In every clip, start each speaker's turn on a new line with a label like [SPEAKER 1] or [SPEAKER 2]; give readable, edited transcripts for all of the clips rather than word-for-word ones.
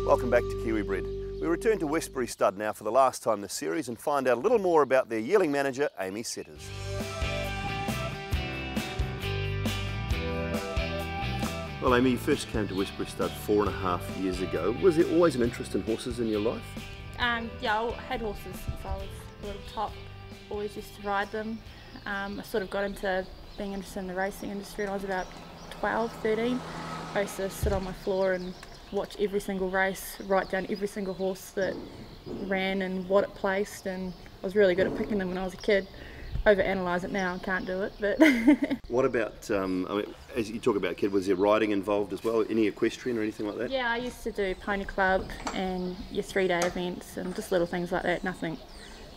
[SPEAKER 1] Welcome back to Kiwi Bred. We return to Westbury Stud now for the last time this series and find out a little more about their yearling manager, Amy Setters. Well, Amy, you first came to Westbury Stud 4.5 years ago. Was there always an interest in horses in your life?
[SPEAKER 2] Yeah, I had horses since I was a little top. Always used to ride them. I sort of got into being interested in the racing industry when I was about 12, 13. I used to sit on my floor and watch every single race, write down every single horse that ran and what it placed, and I was really good at picking them when I was a kid. Overanalyse it now, I can't do it, but...
[SPEAKER 1] What about, I mean, as you talk about kid, was there riding involved as well? Any equestrian or anything like that?
[SPEAKER 2] Yeah, I used to do pony club and your 3-day events and just little things like that, nothing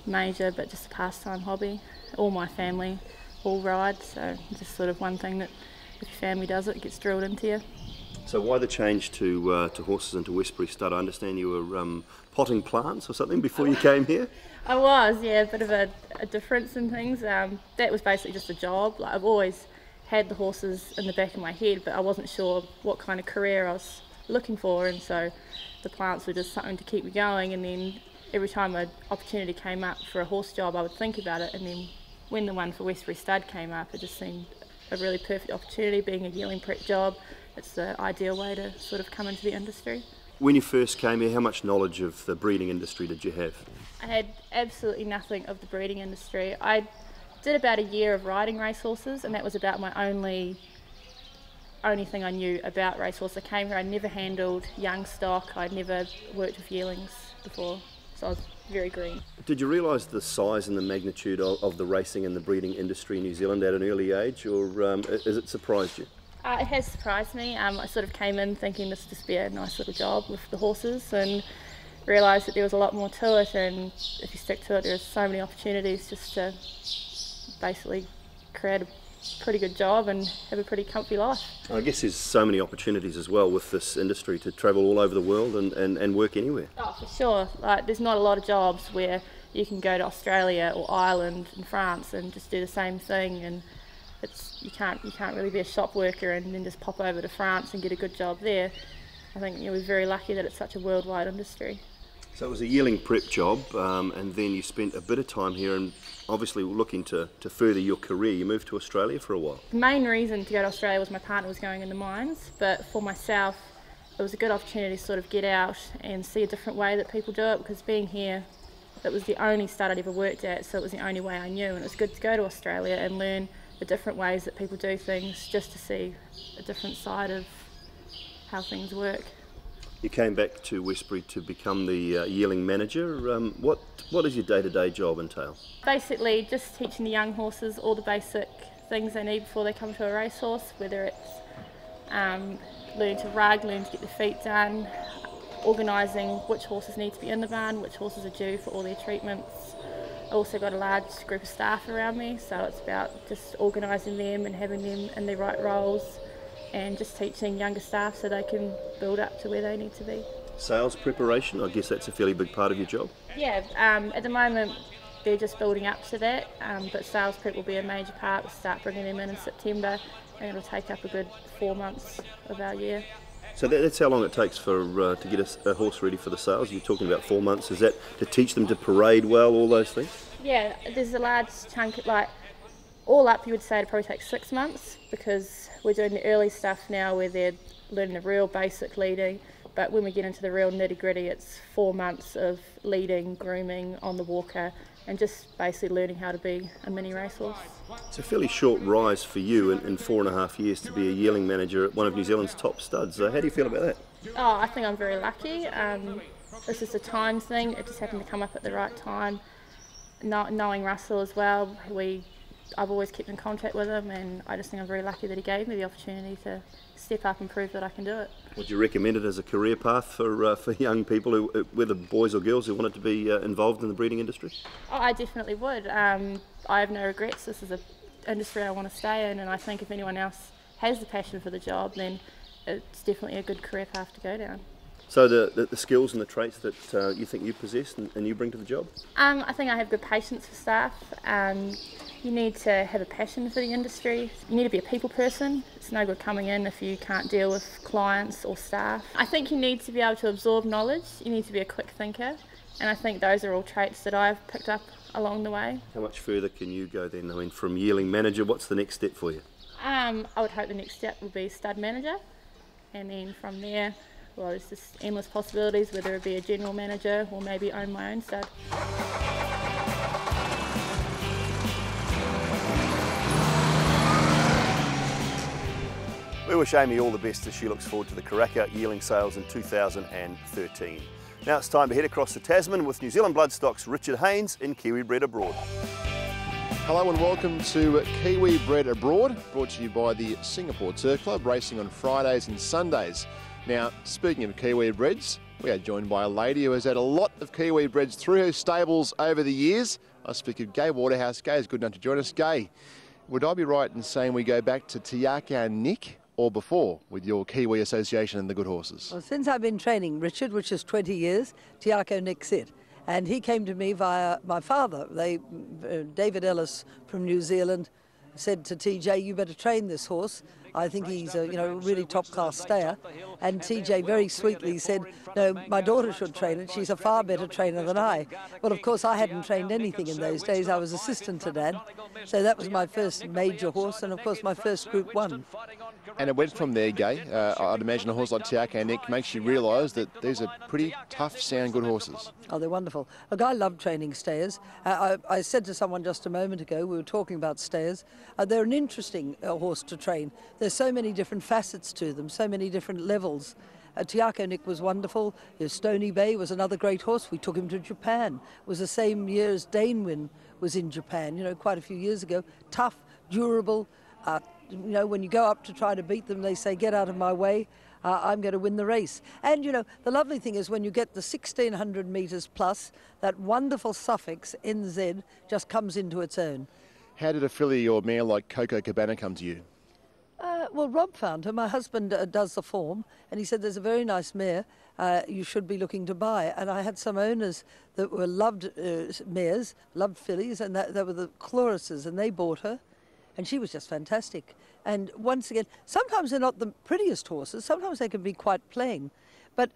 [SPEAKER 2] major, but just a pastime hobby. All my family all ride, so just sort of one thing that if your family does it, it gets drilled into you.
[SPEAKER 1] So why the change to horses and to Westbury Stud? I understand you were potting plants or something before you came here?
[SPEAKER 2] I was, yeah, a bit of a difference in things. That was basically just a job. Like, I've always had the horses in the back of my head, but I wasn't sure what kind of career I was looking for, and so the plants were just something to keep me going. And then every time an opportunity came up for a horse job, I would think about it, and then when the one for Westbury Stud came up, it just seemed a really perfect opportunity. Being a yearling prep job, it's the ideal way to sort of come into the industry.
[SPEAKER 1] When you first came here, how much knowledge of the breeding industry did you have?
[SPEAKER 2] I had absolutely nothing of the breeding industry. I did about a year of riding racehorses, and that was about my only thing I knew about racehorses. I came here, I never handled young stock, I'd never worked with yearlings before, so I was very green. Did
[SPEAKER 1] you realise the size and the magnitude of the racing and the breeding industry in New Zealand at an early age, or has it surprised you?
[SPEAKER 2] It has surprised me. I sort of came in thinking this would just be a nice little job with the horses, and realised that there was a lot more to it, and if you stick to it, there's so many opportunities just to basically create a pretty good job and have a pretty comfy life.
[SPEAKER 1] I guess there's so many opportunities as well with this industry to travel all over the world and work anywhere.
[SPEAKER 2] Oh, for sure. Like, there's not a lot of jobs where you can go to Australia or Ireland and France and just do the same thing, and you can't really be a shop worker and then just pop over to France and get a good job there. I think we're very lucky that it's such a worldwide industry.
[SPEAKER 1] So it was a yearling prep job, and then you spent a bit of time here and obviously looking to further your career. You moved to Australia for a while.
[SPEAKER 2] The main reason to go to Australia was my partner was going in the mines, but for myself it was a good opportunity to sort of get out and see a different way that people do it, because being here, it was the only stud I'd ever worked at, so it was the only way I knew, and it was good to go to Australia and learn the different ways that people do things, just to see a different side of how things work.
[SPEAKER 1] You came back to Westbury to become the yearling manager. What does your day-to-day job entail? Basically
[SPEAKER 2] just teaching the young horses all the basic things they need before they come to a racehorse, whether it's learning to rug, learning to get their feet done, organising which horses need to be in the barn, which horses are due for all their treatments. I also got a large group of staff around me, so it's about just organising them and having them in their right roles, and just teaching younger staff so they can build up to where they need to be. Sales preparation, I guess that's a fairly big part of your job? Yeah, at the moment they're just building up to that, but sales prep will be a major part. We'll start bringing them in September, and it'll take up a good 4 months of our year. So that's how long it takes for to get a horse ready for the sales? You're talking about 4 months. Is that to teach them to parade well, all those things? Yeah, there's a large chunk, like all up you would say it probably takes 6 months, because we're doing the early stuff now where they're learning the real basic leading, but when we get into the real nitty gritty it's 4 months of leading, grooming on the walker, and just basically learning how to be a mini racehorse. It's a fairly short rise for you in 4.5 years to be a yearling manager at one of New Zealand's top studs. How do you feel about that? Oh, I think I'm very lucky. It's just a time thing. It just happened to come up at the right time. Knowing Russell as well, I've always kept in contact with him, and I just think I'm very lucky that he gave me the opportunity to step up and prove that I can do it. Would you recommend it as a career path for young people, whether boys or girls, who wanted to be involved in the breeding industry? Oh, I definitely would. I have no regrets. This is an industry I want to stay in, and I think if anyone else has the passion for the job, then it's definitely a good career path to go down.
[SPEAKER 1] So the skills and the traits that you think you possess and you bring to the job?
[SPEAKER 2] I think I have good patience for staff. You need to have a passion for the industry. You need to be a people person. It's no good coming in if you can't deal with clients or staff. I think you need to be able to absorb knowledge. You need to be a quick thinker. And I think those are all traits that I've picked up along the way.
[SPEAKER 1] How much further can you go then? I mean, from yearling manager, what's the next step for you?
[SPEAKER 2] I would hope the next step would be stud manager. And then from there, well, there's just endless possibilities, whether it be a general manager or maybe own my own stud.
[SPEAKER 1] We wish Amy all the best as she looks forward to the Karaka yearling sales in 2013. Now it's time to head across the Tasman with New Zealand Bloodstock's Richard Haynes in Kiwi Bred Abroad.
[SPEAKER 3] Hello and welcome to Kiwi Bred Abroad, brought to you by the Singapore Turf Club, racing on Fridays and Sundays. Now, speaking of Kiwi Breds, we are joined by a lady who has had a lot of Kiwi Breds through her stables over the years. I speak of Gai Waterhouse. Gai is good enough to join us. Gai, would I be right in saying we go back to Te Akau Nick or before with your Kiwi association and the good horses?
[SPEAKER 4] Well, since I've been training Richard, which is 20 years, Te Akau Nick's it. And he came to me via my father. David Ellis from New Zealand said to TJ, you better train this horse. I think he's a really top-class stayer. And TJ very sweetly said, no, my daughter should train it. She's a far better trainer than I. Well, of course, I hadn't trained anything in those days. I was assistant to Dad. So that was my first major horse and, of course, my first Group 1.
[SPEAKER 3] And it went from there, Gai. I'd imagine a horse like Te Akau Nick makes you realise that these are pretty tough, sound, good horses.
[SPEAKER 4] Oh, they're wonderful. Look, I love training stayers. I said to someone just a moment ago, we were talking about stayers, they're an interesting horse to train. There's so many different facets to them, so many different levels. Te Akau Nick was wonderful. Stony Bay was another great horse. We took him to Japan. It was the same year as Danewin was in Japan, quite a few years ago. Tough, durable. When you go up to try to beat them, they say, get out of my way. I'm going to win the race. And, the lovely thing is when you get the 1,600 metres plus, that wonderful suffix, NZ, just comes into its own.
[SPEAKER 3] How did a filly or mare like Coco Cabana come to you?
[SPEAKER 4] Well, Rob found her. My husband does the form, and he said there's a very nice mare you should be looking to buy. And I had some owners that were loved mares, loved fillies, and they were the Chloruses, and they bought her. And she was just fantastic. And once again, sometimes they're not the prettiest horses. Sometimes they can be quite plain. But,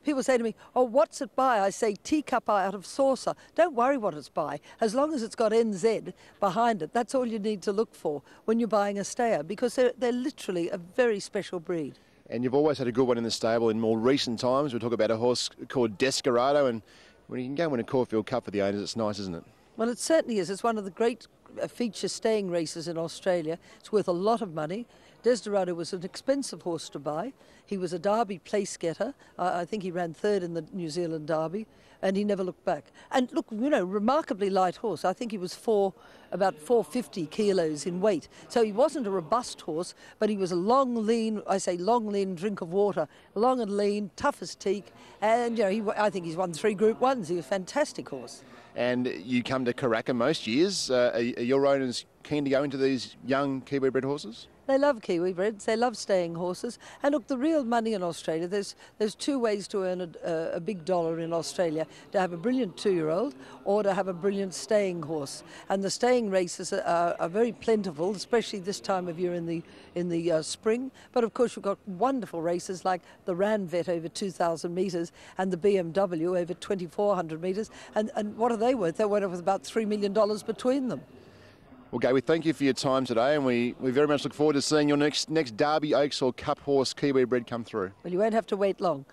[SPEAKER 4] people say to me, oh, what's it by? I say, teacup out of saucer. Don't worry what it's by. As long as it's got NZ behind it, that's all you need to look for when you're buying a stayer, because they're literally a very special breed.
[SPEAKER 3] And you've always had a good one in the stable. In more recent times, we talk about a horse called Desperado, and when you can go and win a Caulfield Cup for the owners, it's nice, isn't it?
[SPEAKER 4] Well, it certainly is. It's one of the great feature staying races in Australia. It's worth a lot of money. Desperado was an expensive horse to buy. He was a Derby place getter. I think he ran third in the New Zealand Derby, and he never looked back. And look, remarkably light horse. I think he was about 450 kilos in weight. So he wasn't a robust horse, but he was a long, lean, drink of water. Long and lean, tough as teak. And, I think he's won 3 Group 1s. He was a fantastic horse.
[SPEAKER 3] And you come to Karaka most years. Are your owners keen to go into these young Kiwi bred horses?
[SPEAKER 4] They love Kiwi Breds, they love staying horses. And look, the real money in Australia, there's 2 ways to earn a big dollar in Australia: to have a brilliant 2-year-old or to have a brilliant staying horse. And the staying races are very plentiful, especially this time of year in the spring. But of course, you've got wonderful races like the Ranvet over 2,000 metres and the BMW over 2,400 metres. And what are they worth? They're worth about $3 million between them.
[SPEAKER 3] Well, Gai, we thank you for your time today, and we very much look forward to seeing your next Derby Oaks or Cup horse Kiwi Bred come through.
[SPEAKER 4] Well, you won't have to wait long.